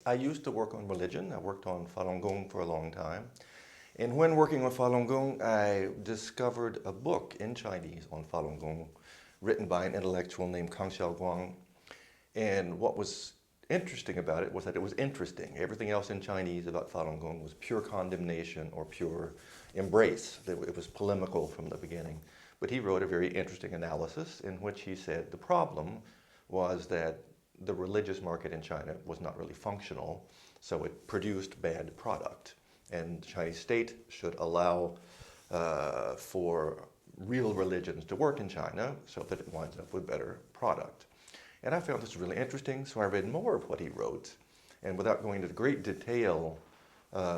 I used to work on religion. I worked on Falun Gong for a long time. And when working on Falun Gong, I discovered a book in Chinese on Falun Gong written by an intellectual named Kang Xiaoguang. And what was interesting about it was that it was interesting. Everything else in Chinese about Falun Gong was pure condemnation or pure embrace. It was polemical from the beginning. But he wrote a very interesting analysis in which he said the problem was that the religious market in China was not really functional, so it produced bad product. And the Chinese state should allow for real religions to work in China so that it winds up with better product. And I found this really interesting, so I read more of what he wrote. And without going into great detail,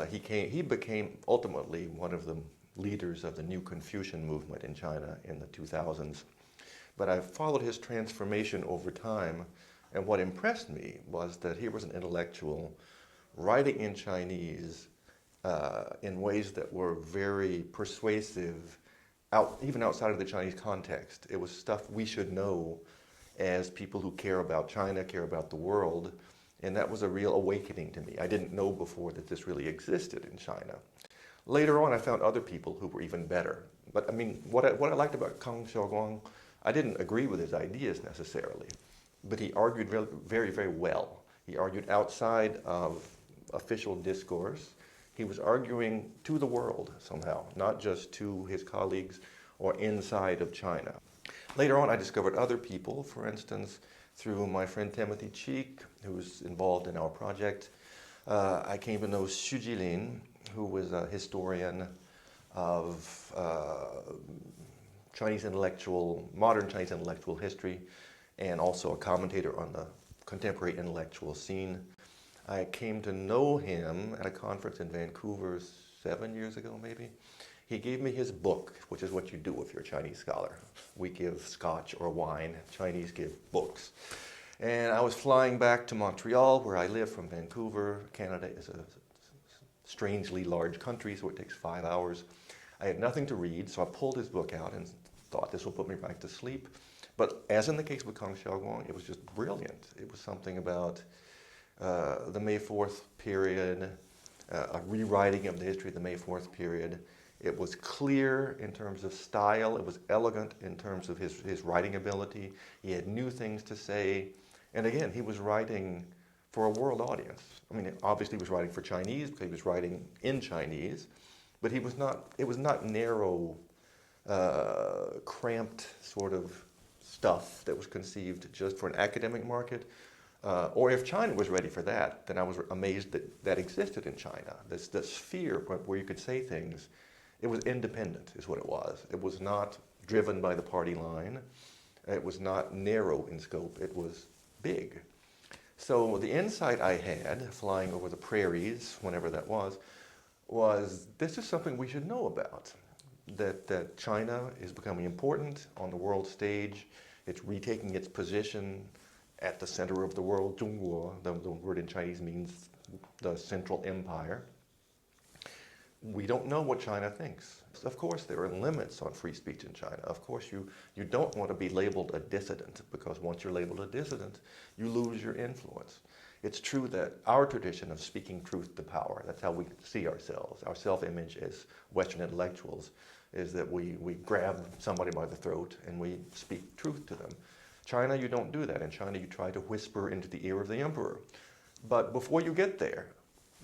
he became ultimately one of the leaders of the new Confucian movement in China in the 2000s. But I followed his transformation over time, and what impressed me was that he was an intellectual writing in Chinese in ways that were very persuasive, even outside of the Chinese context. It was stuff we should know as people who care about China, care about the world, and that was a real awakening to me. I didn't know before that this really existed in China. Later on, I found other people who were even better. But I mean, what I liked about Kang Xiaoguang, I didn't agree with his ideas necessarily, but he argued very, very well. He argued outside of official discourse. He was arguing to the world somehow, not just to his colleagues or inside of China. Later on, I discovered other people, for instance, through my friend Timothy Cheek, who was involved in our project. I came to know Xu Jilin, who was a historian of modern Chinese intellectual history, and also a commentator on the contemporary intellectual scene. I came to know him at a conference in Vancouver 7 years ago, maybe. He gave me his book, which is what you do if you're a Chinese scholar. We give scotch or wine, Chinese give books. And I was flying back to Montreal, where I live, from Vancouver. Canada is a strangely large country, so it takes 5 hours. I had nothing to read, so I pulled his book out and thought this will put me back to sleep. But as in the case with Kang Xiaoguang, it was just brilliant. It was something about the May 4th period, a rewriting of the history of the May 4th period. It was clear in terms of style. It was elegant in terms of his writing ability. He had new things to say. And again, he was writing for a world audience. I mean, obviously he was writing for Chinese because he was writing in Chinese, but it was not narrow, cramped sort of stuff that was conceived just for an academic market. Or if China was ready for that, then I was amazed that that existed in China. This sphere where you could say things. It was independent, is what it was. It was not driven by the party line. It was not narrow in scope. It was big. So the insight I had, flying over the prairies, whenever that was this is something we should know about. That China is becoming important on the world stage. It's retaking its position at the center of the world. 中国, the word in Chinese means the central empire. We don't know what China thinks. Of course, there are limits on free speech in China. Of course, you don't want to be labeled a dissident, because once you're labeled a dissident, you lose your influence. It's true that our tradition of speaking truth to power, that's how we see ourselves. Our self-image as Western intellectuals is that we grab somebody by the throat and we speak truth to them. China, you don't do that. In China, you try to whisper into the ear of the emperor. But before you get there,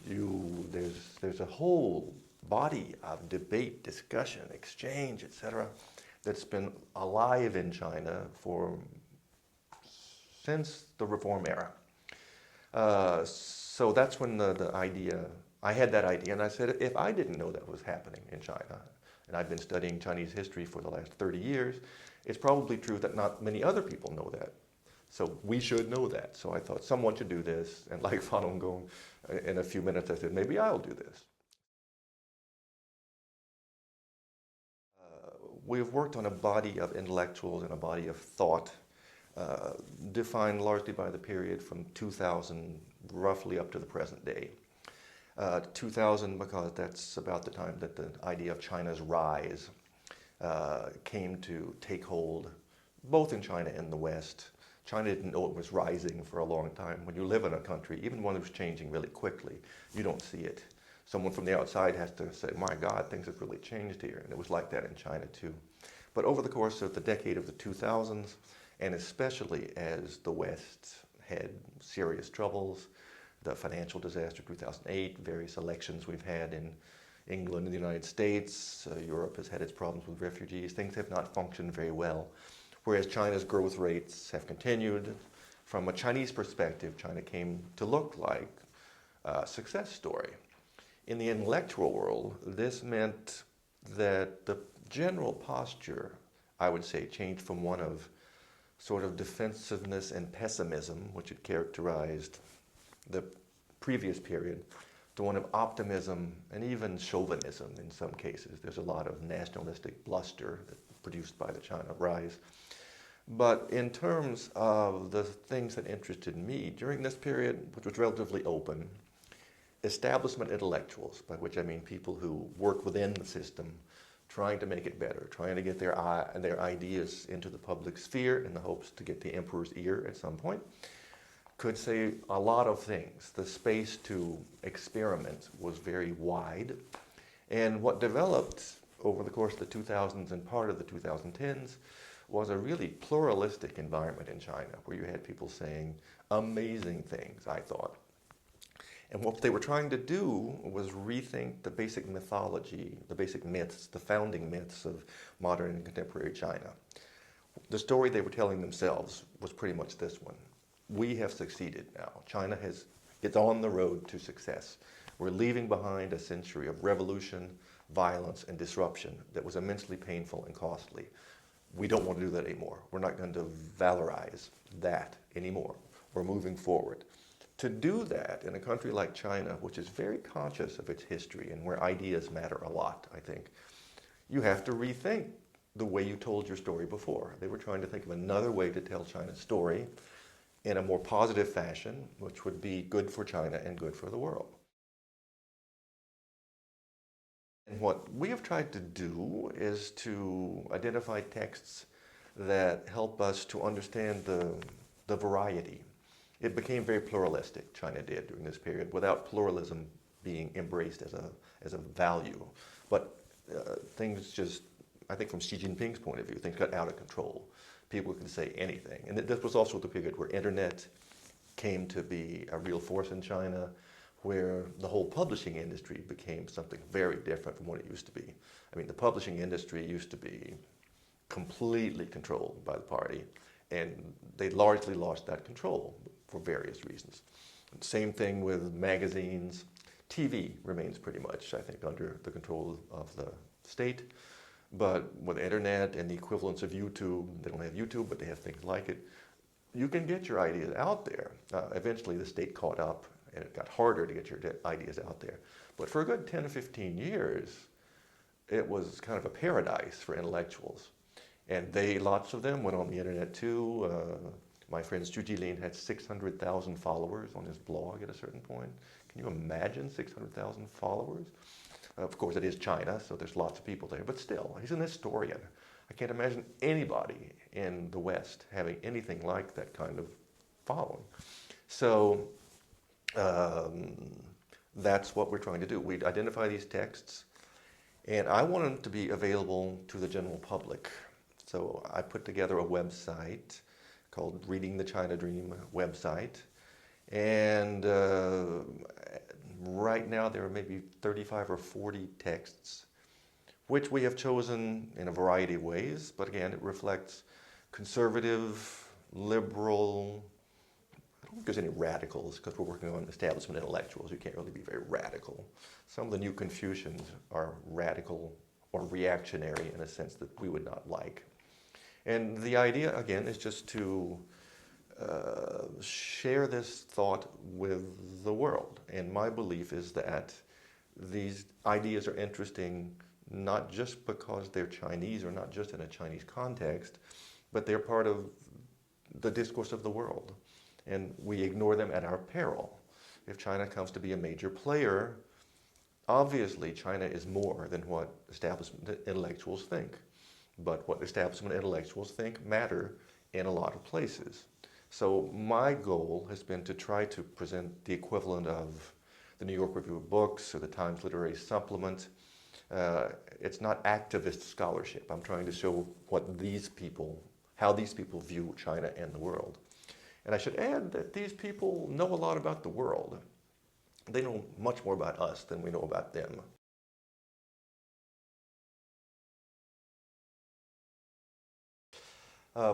there's a whole body of debate, discussion, exchange, etc., that's been alive in China since the Reform era. So that's when I had that idea, and I said, if I didn't know that was happening in China, and I've been studying Chinese history for the last 30 years, it's probably true that not many other people know that. So we should know that. So I thought someone should do this, and like Falun Gong, in a few minutes I said, maybe I'll do this. We've worked on a body of intellectuals and a body of thought defined largely by the period from 2000 roughly up to the present day. 2000 because that's about the time that the idea of China's rise came to take hold both in China and the West. China didn't know it was rising for a long time. When you live in a country, even one that was changing really quickly, you don't see it. Someone from the outside has to say, my God, things have really changed here. And it was like that in China too. But over the course of the decade of the 2000s, and especially as the West had serious troubles, the financial disaster of 2008, various elections we've had in England and the United States, Europe has had its problems with refugees, things have not functioned very well. Whereas China's growth rates have continued. From a Chinese perspective, China came to look like a success story. In the intellectual world, this meant that the general posture, I would say, changed from one of sort of defensiveness and pessimism, which had characterized the previous period, to one of optimism and even chauvinism in some cases. There's a lot of nationalistic bluster produced by the China rise. But in terms of the things that interested me during this period, which was relatively open, establishment intellectuals, by which I mean people who work within the system, trying to make it better, trying to get their ideas into the public sphere in the hopes to get the emperor's ear at some point, could say a lot of things. The space to experiment was very wide. And what developed over the course of the 2000s and part of the 2010s was a really pluralistic environment in China, where you had people saying amazing things, I thought. And what they were trying to do was rethink the basic mythology, the basic myths, the founding myths of modern and contemporary China. The story they were telling themselves was pretty much this one. We have succeeded now. China is on the road to success. We're leaving behind a century of revolution, violence, and disruption that was immensely painful and costly. We don't want to do that anymore. We're not going to valorize that anymore. We're moving forward. To do that in a country like China, which is very conscious of its history and where ideas matter a lot, I think, you have to rethink the way you told your story before. They were trying to think of another way to tell China's story in a more positive fashion, which would be good for China and good for the world. And what we have tried to do is to identify texts that help us to understand the variety. It became very pluralistic, China did during this period, without pluralism being embraced as a value. But things just, I think from Xi Jinping's point of view, things got out of control. People could say anything. And this was also the period where internet came to be a real force in China, where the whole publishing industry became something very different from what it used to be. I mean, the publishing industry used to be completely controlled by the party, and they largely lost that control for various reasons. Same thing with magazines. TV remains pretty much, I think, under the control of the state. But with the internet and the equivalence of YouTube, they don't have YouTube, but they have things like it, you can get your ideas out there. Eventually the state caught up, and it got harder to get your ideas out there. But for a good 10 or 15 years, it was kind of a paradise for intellectuals. And lots of them went on the internet too. My friend Zhu Jilin had 600,000 followers on his blog at a certain point. Can you imagine 600,000 followers? Of course, it is China, so there's lots of people there, but still, he's an historian. I can't imagine anybody in the West having anything like that kind of following. So that's what we're trying to do. We identify these texts, and I want them to be available to the general public. So I put together a website called Reading the China Dream website. And right now there are maybe 35 or 40 texts, which we have chosen in a variety of ways. But again, it reflects conservative, liberal. I don't think there's any radicals because we're working on establishment intellectuals. You can't really be very radical. Some of the new Confucians are radical or reactionary in a sense that we would not like. And the idea, again, is just to share this thought with the world. And my belief is that these ideas are interesting not just because they're Chinese or not just in a Chinese context, but they're part of the discourse of the world. And we ignore them at our peril. If China comes to be a major player, obviously China is more than what establishment intellectuals think. But what establishment intellectuals think matter in a lot of places. So my goal has been to try to present the equivalent of the New York Review of Books or the Times Literary Supplement. It's not activist scholarship. I'm trying to show what these people, how these people view China and the world. And I should add that these people know a lot about the world. They know much more about us than we know about them.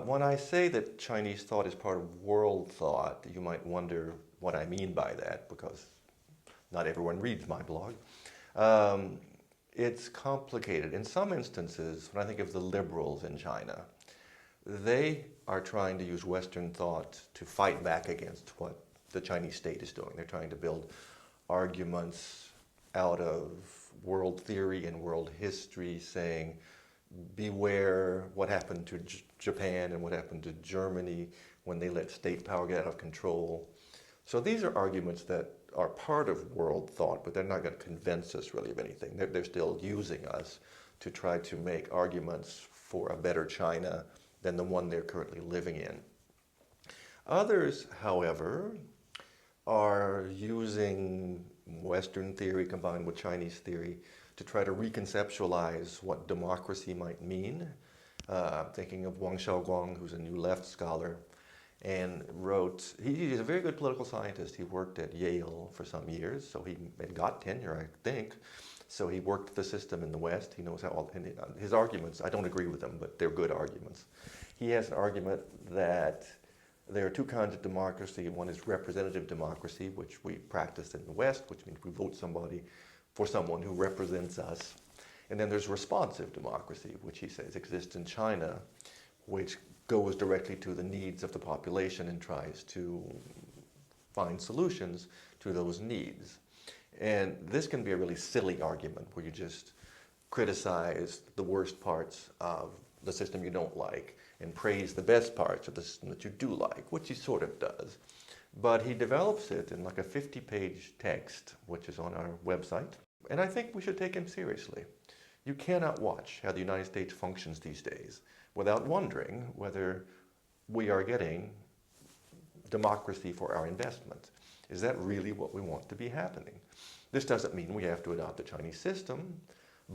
When I say that Chinese thought is part of world thought, you might wonder what I mean by that, because not everyone reads my blog. Um, it's complicated. In some instances, when I think of the liberals in China, they are trying to use Western thought to fight back against what the Chinese state is doing. They're trying to build arguments out of world theory and world history, saying, beware what happened to Japan and what happened to Germany when they let state power get out of control. So these are arguments that are part of world thought, but they're not going to convince us really of anything. They're still using us to try to make arguments for a better China than the one they're currently living in. Others, however, are using Western theory combined with Chinese theory to try to reconceptualize what democracy might mean. Thinking of Wang Xiaoguang, who's a New Left scholar, and wrote, he's a very good political scientist. He worked at Yale for some years, so he got tenure, I think. So he worked the system in the West. He knows how, and his arguments, I don't agree with them, but they're good arguments. He has an argument that there are two kinds of democracy. One is representative democracy, which we practice in the West, which means we vote for someone who represents us. And then there's responsive democracy, which he says exists in China, which goes directly to the needs of the population and tries to find solutions to those needs. And this can be a really silly argument where you just criticize the worst parts of the system you don't like and praise the best parts of the system that you do like, which he sort of does. But he develops it in like a 50-page text, which is on our website. And I think we should take him seriously. You cannot watch how the United States functions these days without wondering whether we are getting democracy for our investment. Is that really what we want to be happening? This doesn't mean we have to adopt the Chinese system,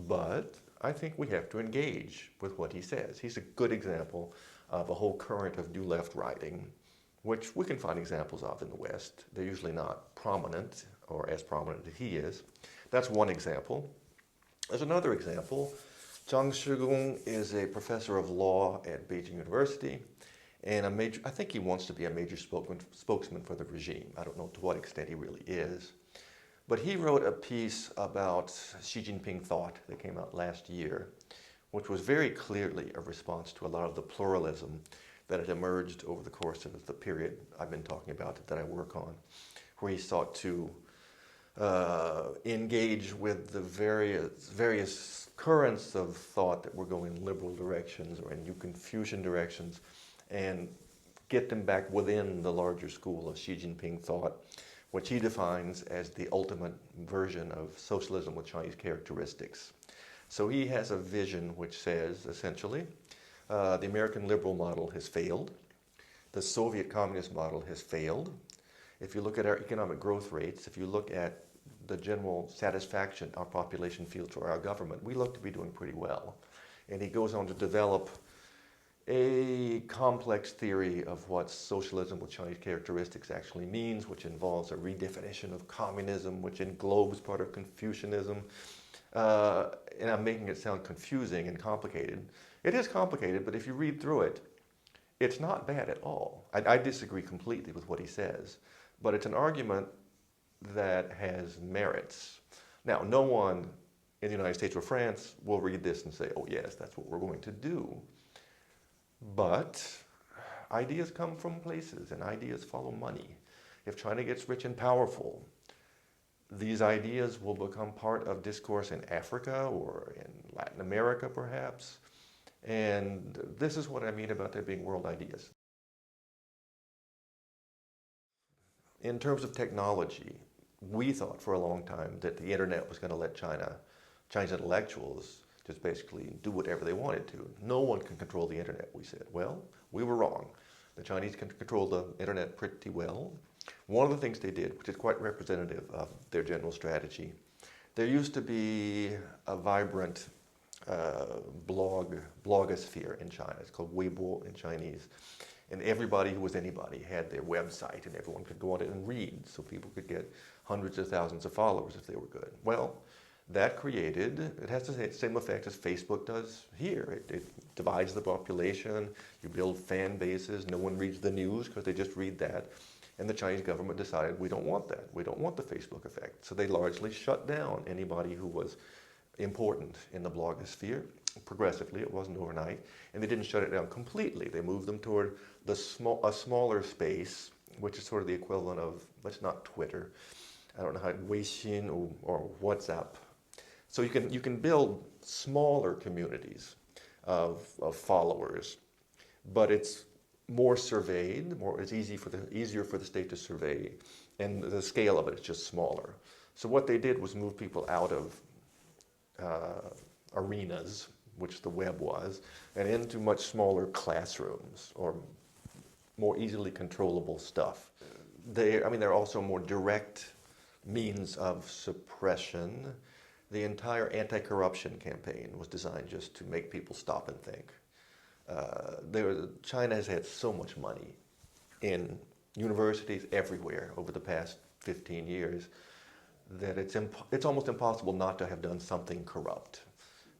but I think we have to engage with what he says. He's a good example of a whole current of New Left writing, which we can find examples of in the West. They're usually not prominent or as prominent as he is. That's one example. There's another example. Zhang Shigong is a professor of law at Beijing University, and I think he wants to be a major spokesman for the regime. I don't know to what extent he really is. But he wrote a piece about Xi Jinping thought that came out last year, which was very clearly a response to a lot of the pluralism that had emerged over the course of the period I've been talking about that I work on, where he sought to engage with the various currents of thought that were going in liberal directions or in new Confucian directions and get them back within the larger school of Xi Jinping thought, which he defines as the ultimate version of socialism with Chinese characteristics. So he has a vision which says, essentially, the American liberal model has failed. The Soviet communist model has failed. If you look at our economic growth rates, if you look at the general satisfaction our population feels for our government, we look to be doing pretty well. And he goes on to develop a complex theory of what socialism with Chinese characteristics actually means, which involves a redefinition of communism, which englobes part of Confucianism. And I'm making it sound confusing and complicated. It is complicated, but if you read through it, it's not bad at all. I disagree completely with what he says, but it's an argument that has merits. Now, no one in the United States or France will read this and say, oh yes, that's what we're going to do. But ideas come from places and ideas follow money. If China gets rich and powerful, these ideas will become part of discourse in Africa or in Latin America perhaps. And this is what I mean about there being world ideas. In terms of technology, we thought for a long time that the internet was going to let Chinese intellectuals just basically do whatever they wanted to. No one can control the internet, we said. Well, we were wrong. The Chinese can control the internet pretty well. One of the things they did, which is quite representative of their general strategy, there used to be a vibrant blogosphere in China. It's called Weibo in Chinese. And everybody who was anybody had their website, and everyone could go on it and read, so people could get hundreds of thousands of followers if they were good. Well, that created, it has the same effect as Facebook does here. It divides the population, you build fan bases, no one reads the news because they just read that. And the Chinese government decided, we don't want that. We don't want the Facebook effect. So they largely shut down anybody who was important in the blogosphere. Progressively, it wasn't overnight. And they didn't shut it down completely. They moved them toward a smaller space, which is sort of the equivalent of, let's not Twitter, I don't know how, Weixin or WhatsApp. So you can build smaller communities of followers, but it's more surveyed, it's easier for the state to survey, and the scale of it is just smaller. So what they did was move people out of arenas, which the web was, and into much smaller classrooms or more easily controllable stuff. There are also more direct means of suppression. The entire anti-corruption campaign was designed just to make people stop and think. China has had so much money in universities everywhere over the past 15 years that it's almost impossible not to have done something corrupt.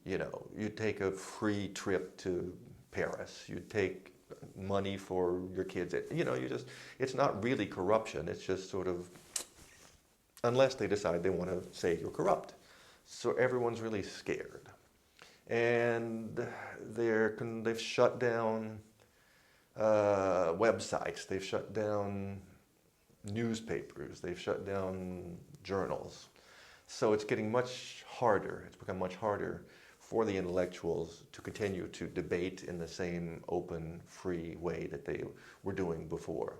You know, you take a free trip to Paris, you take money for your kids. It's not really corruption. It's just sort of, unless they decide they want to say you're corrupt. So everyone's really scared. And they've shut down websites, they've shut down newspapers, they've shut down journals. So it's getting much harder, it's become much harder for the intellectuals to continue to debate in the same open, free way that they were doing before.